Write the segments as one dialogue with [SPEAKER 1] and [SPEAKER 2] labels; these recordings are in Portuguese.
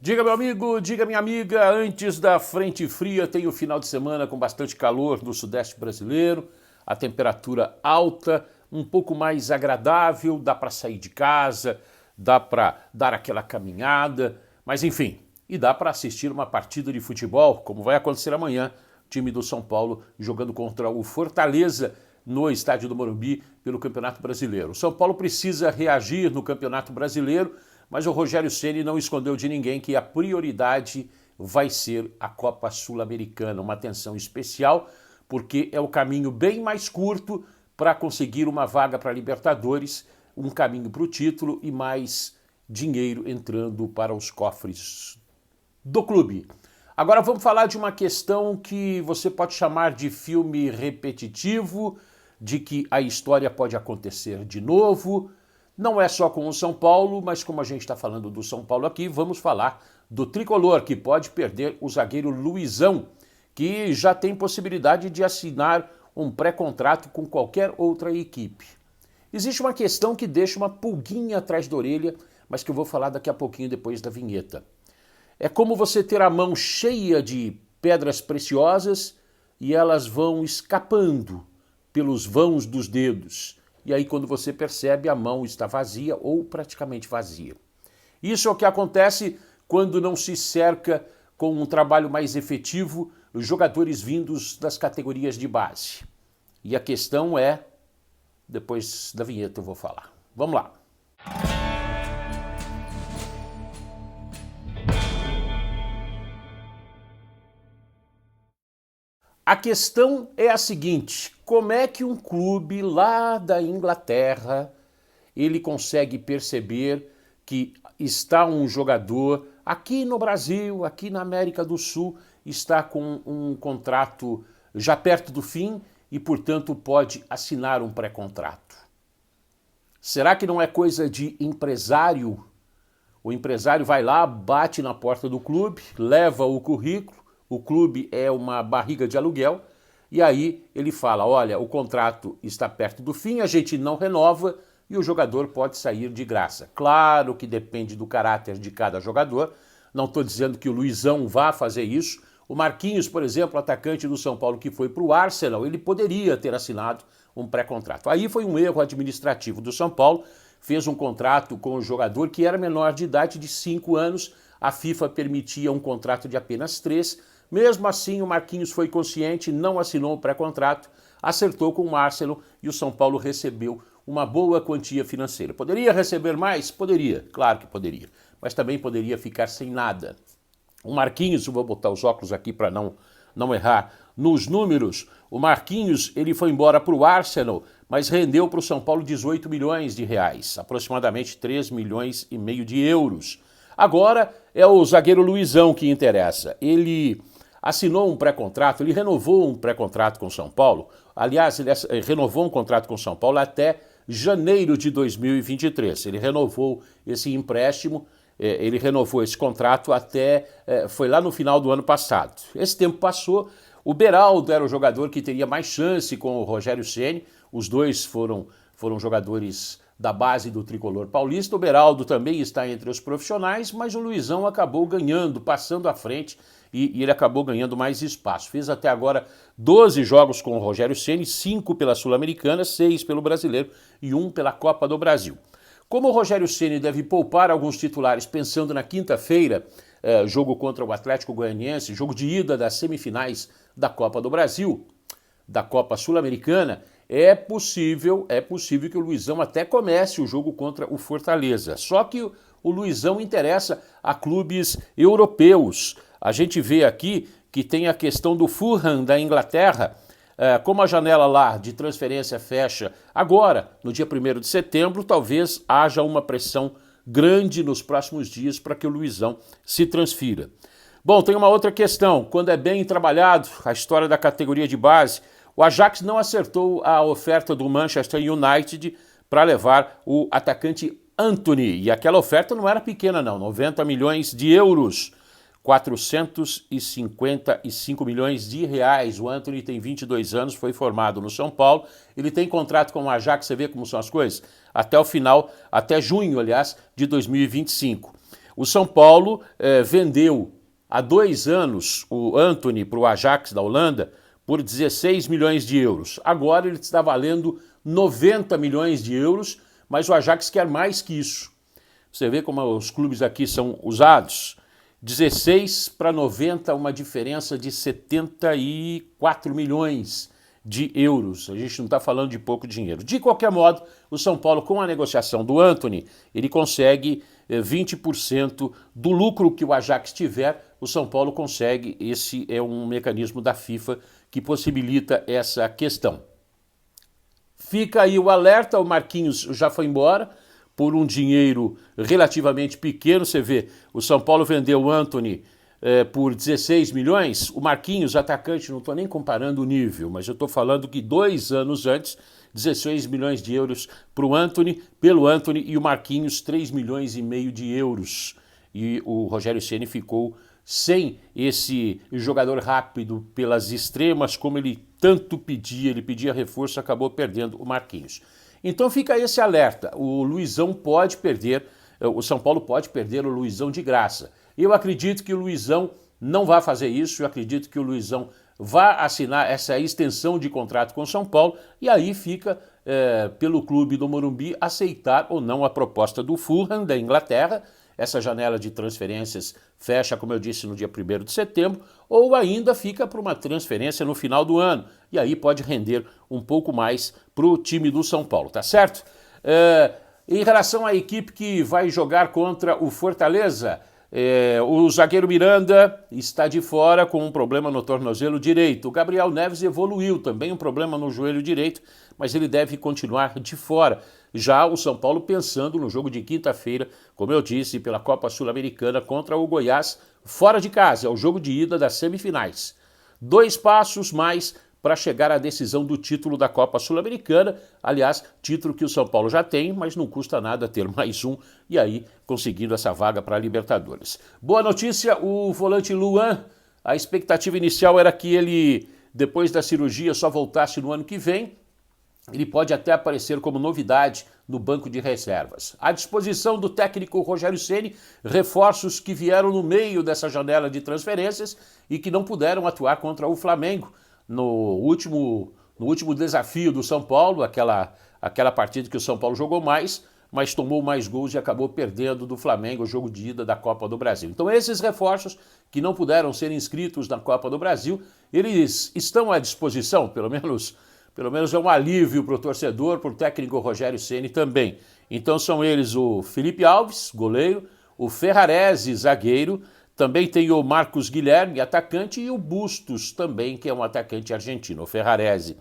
[SPEAKER 1] Diga, meu amigo, diga, minha amiga, antes da frente fria tem o final de semana com bastante calor no sudeste brasileiro, a temperatura alta, um pouco mais agradável, dá para sair de casa, dá para dar aquela caminhada, mas enfim, e dá para assistir uma partida de futebol, como vai acontecer amanhã, time do São Paulo jogando contra o Fortaleza no estádio do Morumbi pelo Campeonato Brasileiro. O São Paulo precisa reagir no Campeonato Brasileiro, mas o Rogério Ceni não escondeu de ninguém que a prioridade vai ser a Copa Sul-Americana, uma atenção especial, porque é o caminho bem mais curto para conseguir uma vaga para a Libertadores, um caminho para o título e mais dinheiro entrando para os cofres do clube. Agora vamos falar de uma questão que você pode chamar de filme repetitivo, de que a história pode acontecer de novo. Não é só com o São Paulo, mas como a gente está falando do São Paulo aqui, vamos falar do tricolor, que pode perder o zagueiro Luizão, que já tem possibilidade de assinar um pré-contrato com qualquer outra equipe. Existe uma questão que deixa uma pulguinha atrás da orelha, mas que eu vou falar daqui a pouquinho depois da vinheta. É como você ter a mão cheia de pedras preciosas e elas vão escapando pelos vãos dos dedos. E aí quando você percebe, a mão está vazia ou praticamente vazia. Isso é o que acontece quando não se cerca com um trabalho mais efetivo os jogadores vindos das categorias de base. E a questão é, depois da vinheta eu vou falar. Vamos lá. A questão é a seguinte: como é que um clube lá da Inglaterra ele consegue perceber que está um jogador aqui no Brasil, aqui na América do Sul, está com um contrato já perto do fim e, portanto, pode assinar um pré-contrato? Será que não é coisa de empresário? O empresário vai lá, bate na porta do clube, leva o currículo, o clube é uma barriga de aluguel, e aí ele fala, olha, o contrato está perto do fim, a gente não renova e o jogador pode sair de graça. Claro que depende do caráter de cada jogador, não estou dizendo que o Luizão vá fazer isso. O Marquinhos, por exemplo, atacante do São Paulo que foi para o Arsenal, ele poderia ter assinado um pré-contrato. Aí foi um erro administrativo do São Paulo, fez um contrato com o jogador que era menor de idade de 5 anos, a FIFA permitia um contrato de apenas 3. Mesmo assim, o Marquinhos foi consciente, não assinou o pré-contrato, acertou com o Arsenal e o São Paulo recebeu uma boa quantia financeira. Poderia receber mais? Poderia, claro que poderia, mas também poderia ficar sem nada. O Marquinhos, eu vou botar os óculos aqui para não errar nos números, o Marquinhos ele foi embora para o Arsenal, mas rendeu para o São Paulo 18 milhões de reais, aproximadamente 3 milhões e meio de euros. Agora é o zagueiro Luizão que interessa. Ele assinou um pré-contrato, ele renovou um pré-contrato com o São Paulo. Aliás, ele renovou um contrato com o São Paulo até janeiro de 2023. Ele renovou esse empréstimo, ele renovou esse contrato até, foi lá no final do ano passado. Esse tempo passou, o Beraldo era o jogador que teria mais chance com o Rogério Ceni, os dois foram jogadores da base do tricolor paulista. O Beraldo também está entre os profissionais, mas o Luizão acabou ganhando, passando à frente e ele acabou ganhando mais espaço. Fez até agora 12 jogos com o Rogério Ceni, 5 pela Sul-Americana, 6 pelo Brasileiro e 1 pela Copa do Brasil. Como o Rogério Ceni deve poupar alguns titulares pensando na quinta-feira, jogo contra o Atlético Goianiense, jogo de ida das semifinais da Copa do Brasil, da Copa Sul-Americana, é possível que o Luizão até comece o jogo contra o Fortaleza. Só que o Luizão interessa a clubes europeus. A gente vê aqui que tem a questão do Fulham da Inglaterra, como a janela lá de transferência fecha agora, no dia 1º de setembro, talvez haja uma pressão grande nos próximos dias para que o Luizão se transfira. Bom, tem uma outra questão, quando é bem trabalhado, a história da categoria de base, o Ajax não acertou a oferta do Manchester United para levar o atacante Antony. E aquela oferta não era pequena não, 90 milhões de euros, 455 milhões de reais. O Antony tem 22 anos, foi formado no São Paulo. Ele tem contrato com o Ajax, você vê como são as coisas? Até o final, até junho, aliás, de 2025. O São Paulo vendeu há 2 anos o Antony para o Ajax da Holanda por 16 milhões de euros. Agora ele está valendo 90 milhões de euros, mas o Ajax quer mais que isso. Você vê como os clubes aqui são usados. 16 para 90, uma diferença de 74 milhões de euros. A gente não está falando de pouco dinheiro. De qualquer modo, o São Paulo, com a negociação do Antony, ele consegue 20% do lucro que o Ajax tiver, o São Paulo consegue. Esse é um mecanismo da FIFA que possibilita essa questão. Fica aí o alerta, o Marquinhos já foi embora por um dinheiro relativamente pequeno. Você vê, o São Paulo vendeu o Antony por 16 milhões, o Marquinhos, atacante, não estou nem comparando o nível, mas eu estou falando que 2 anos antes, 16 milhões de euros para o Antony, pelo Antony, e o Marquinhos 3 milhões e meio de euros. E o Rogério Ceni ficou sem esse jogador rápido pelas extremas, como ele tanto pedia, ele pedia reforço, acabou perdendo o Marquinhos. Então fica esse alerta, o Luizão pode perder, o São Paulo pode perder o Luizão de graça. Eu acredito que o Luizão não vai fazer isso, eu acredito que o Luizão vai assinar essa extensão de contrato com o São Paulo e aí fica pelo clube do Morumbi aceitar ou não a proposta do Fulham da Inglaterra. Essa janela de transferências fecha, como eu disse, no dia 1º de setembro, ou ainda fica para uma transferência no final do ano. E aí pode render um pouco mais para o time do São Paulo, tá certo? Em relação à equipe que vai jogar contra o Fortaleza, o zagueiro Miranda está de fora com um problema no tornozelo direito. O Gabriel Neves evoluiu, também um problema no joelho direito, mas ele deve continuar de fora. Já o São Paulo pensando no jogo de quinta-feira, como eu disse, pela Copa Sul-Americana contra o Goiás, fora de casa, é o jogo de ida das semifinais. 2 passos mais para chegar à decisão do título da Copa Sul-Americana, aliás, título que o São Paulo já tem, mas não custa nada ter mais um, e aí conseguindo essa vaga para a Libertadores. Boa notícia, o volante Luan, a expectativa inicial era que ele, depois da cirurgia, só voltasse no ano que vem. Ele pode até aparecer como novidade no banco de reservas. À disposição do técnico Rogério Ceni, reforços que vieram no meio dessa janela de transferências e que não puderam atuar contra o Flamengo no último desafio do São Paulo, aquela partida que o São Paulo jogou mais, mas tomou mais gols e acabou perdendo do Flamengo o jogo de ida da Copa do Brasil. Então esses reforços que não puderam ser inscritos na Copa do Brasil, eles estão à disposição, pelo menos é um alívio para o torcedor, para o técnico Rogério Ceni também. Então são eles o Felipe Alves, goleiro, o Ferrarese, zagueiro, também tem o Marcos Guilherme, atacante, e o Bustos também, que é um atacante argentino. O Ferrarese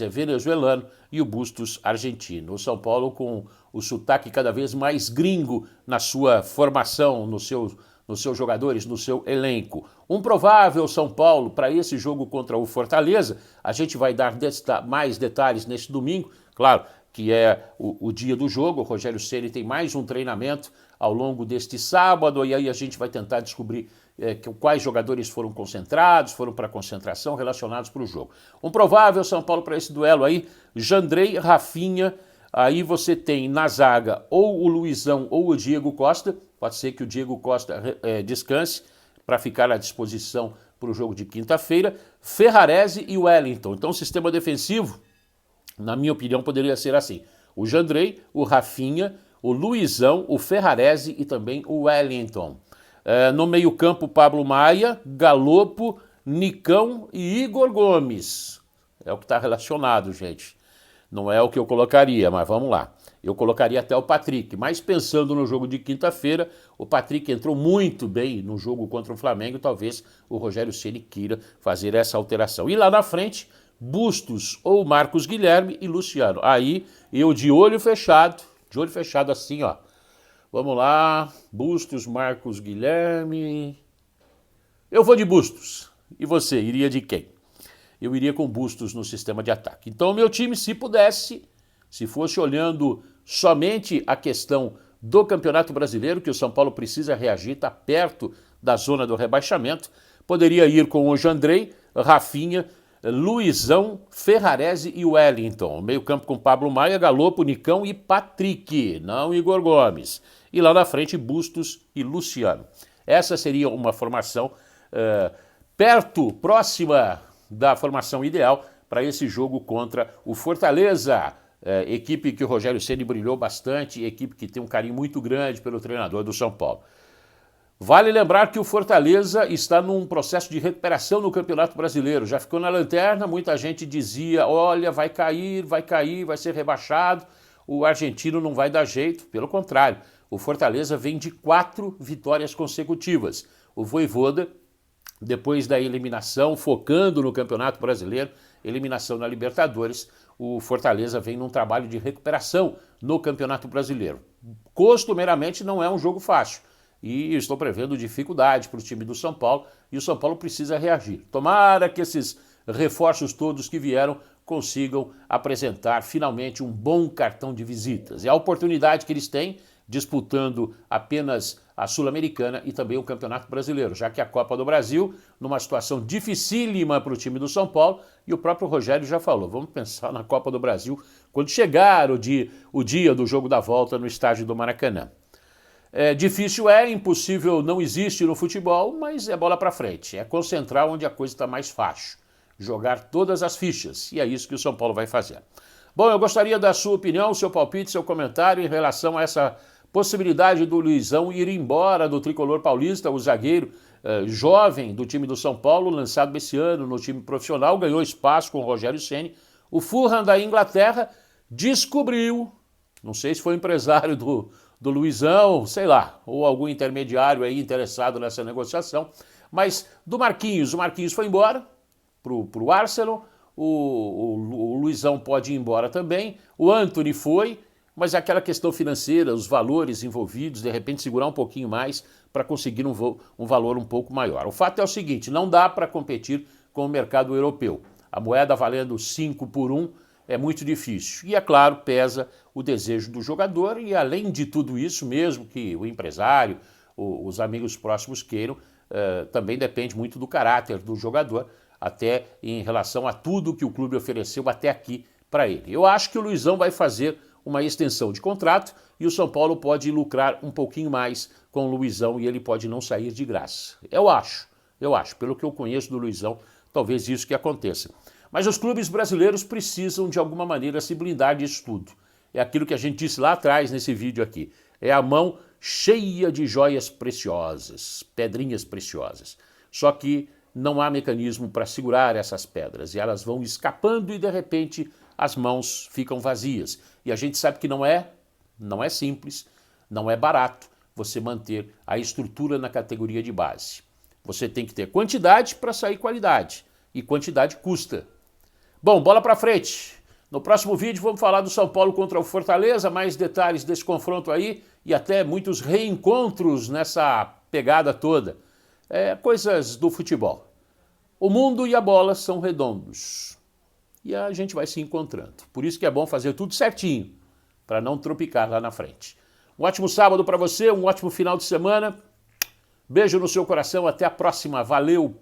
[SPEAKER 1] é venezuelano e o Bustos argentino. O São Paulo com o sotaque cada vez mais gringo na sua formação, nos seus jogadores, no seu elenco. Um provável São Paulo para esse jogo contra o Fortaleza, a gente vai dar mais detalhes neste domingo, claro que é o dia do jogo. O Rogério Ceni tem mais um treinamento ao longo deste sábado, e aí a gente vai tentar descobrir quais jogadores foram concentrados, foram para a concentração, relacionados para o jogo. Um provável São Paulo para esse duelo aí, Jandrei, Rafinha, aí você tem na zaga ou o Luizão ou o Diego Costa. Pode ser que o Diego Costa descanse para ficar à disposição para o jogo de quinta-feira. Ferrarese e Wellington. Então o sistema defensivo, na minha opinião, poderia ser assim: o Jandrei, o Rafinha, o Luizão, o Ferrarese e também o Wellington. No meio-campo, Pablo Maia, Galopo, Nicão e Igor Gomes. É o que está relacionado, gente. Não é o que eu colocaria, mas vamos lá. Eu colocaria até o Patrick, mas pensando no jogo de quinta-feira, o Patrick entrou muito bem no jogo contra o Flamengo, talvez o Rogério Ceni queira fazer essa alteração. E lá na frente, Bustos ou Marcos Guilherme e Luciano. Aí eu de olho fechado assim, ó. Vamos lá, Bustos, Marcos Guilherme. Eu vou de Bustos. E você, iria de quem? Eu iria com Bustos no sistema de ataque. Então o meu time, se pudesse, se fosse olhando somente a questão do Campeonato Brasileiro, que o São Paulo precisa reagir, está perto da zona do rebaixamento, poderia ir com o Jandrei, Rafinha, Luizão, Ferrarese e Wellington. Meio campo com Pablo Maia, Galopo, Nicão e Patrick, não Igor Gomes. E lá na frente, Bustos e Luciano. Essa seria uma formação próxima da formação ideal para esse jogo contra o Fortaleza. Equipe que o Rogério Ceni brilhou bastante, equipe que tem um carinho muito grande pelo treinador do São Paulo. Vale lembrar que o Fortaleza está num processo de recuperação no Campeonato Brasileiro. Já ficou na lanterna, muita gente dizia, olha, vai cair, vai ser rebaixado, o argentino não vai dar jeito. Pelo contrário, o Fortaleza vem de 4 vitórias consecutivas. O Vojvoda, depois da eliminação, focando no Campeonato Brasileiro, eliminação na Libertadores, o Fortaleza vem num trabalho de recuperação no Campeonato Brasileiro. Costumeiramente não é um jogo fácil. E estou prevendo dificuldade para o time do São Paulo e o São Paulo precisa reagir. Tomara que esses reforços todos que vieram consigam apresentar finalmente um bom cartão de visitas. É a oportunidade que eles têm disputando apenas a Sul-Americana e também o Campeonato Brasileiro, já que a Copa do Brasil, numa situação dificílima para o time do São Paulo, e o próprio Rogério já falou, vamos pensar na Copa do Brasil quando chegar o dia do jogo da volta no estádio do Maracanã. Difícil impossível não existe no futebol, mas é bola para frente, é concentrar onde a coisa está mais fácil, jogar todas as fichas, e é isso que o São Paulo vai fazer. Bom, eu gostaria da sua opinião, seu palpite, seu comentário em relação a essa possibilidade do Luizão ir embora do tricolor paulista, o zagueiro jovem do time do São Paulo, lançado esse ano no time profissional, ganhou espaço com o Rogério Ceni. O Fulham da Inglaterra descobriu, não sei se foi empresário do Luizão, sei lá, ou algum intermediário aí interessado nessa negociação, mas do Marquinhos, o Marquinhos foi embora pro Arsenal, o Luizão pode ir embora também, o Antony foi, mas aquela questão financeira, os valores envolvidos, de repente segurar um pouquinho mais para conseguir um valor um pouco maior. O fato é o seguinte, não dá para competir com o mercado europeu. A moeda valendo 5 por 1 é muito difícil. E, é claro, pesa o desejo do jogador e, além de tudo isso, mesmo que o empresário, os amigos próximos queiram, também depende muito do caráter do jogador, até em relação a tudo que o clube ofereceu até aqui para ele. Eu acho que o Luizão vai fazer uma extensão de contrato e o São Paulo pode lucrar um pouquinho mais com o Luizão e ele pode não sair de graça. Eu acho, pelo que eu conheço do Luizão, talvez isso que aconteça. Mas os clubes brasileiros precisam de alguma maneira se blindar disso tudo. É aquilo que a gente disse lá atrás nesse vídeo aqui. É a mão cheia de joias preciosas, pedrinhas preciosas. Só que não há mecanismo para segurar essas pedras e elas vão escapando e de repente as mãos ficam vazias. E a gente sabe que não é simples, não é barato você manter a estrutura na categoria de base. Você tem que ter quantidade para sair qualidade e quantidade custa. Bom, bola para frente. No próximo vídeo vamos falar do São Paulo contra o Fortaleza, mais detalhes desse confronto aí e até muitos reencontros nessa pegada toda. Coisas do futebol. O mundo e a bola são redondos. E a gente vai se encontrando. Por isso que é bom fazer tudo certinho, para não tropicar lá na frente. Um ótimo sábado para você, um ótimo final de semana. Beijo no seu coração, até a próxima. Valeu!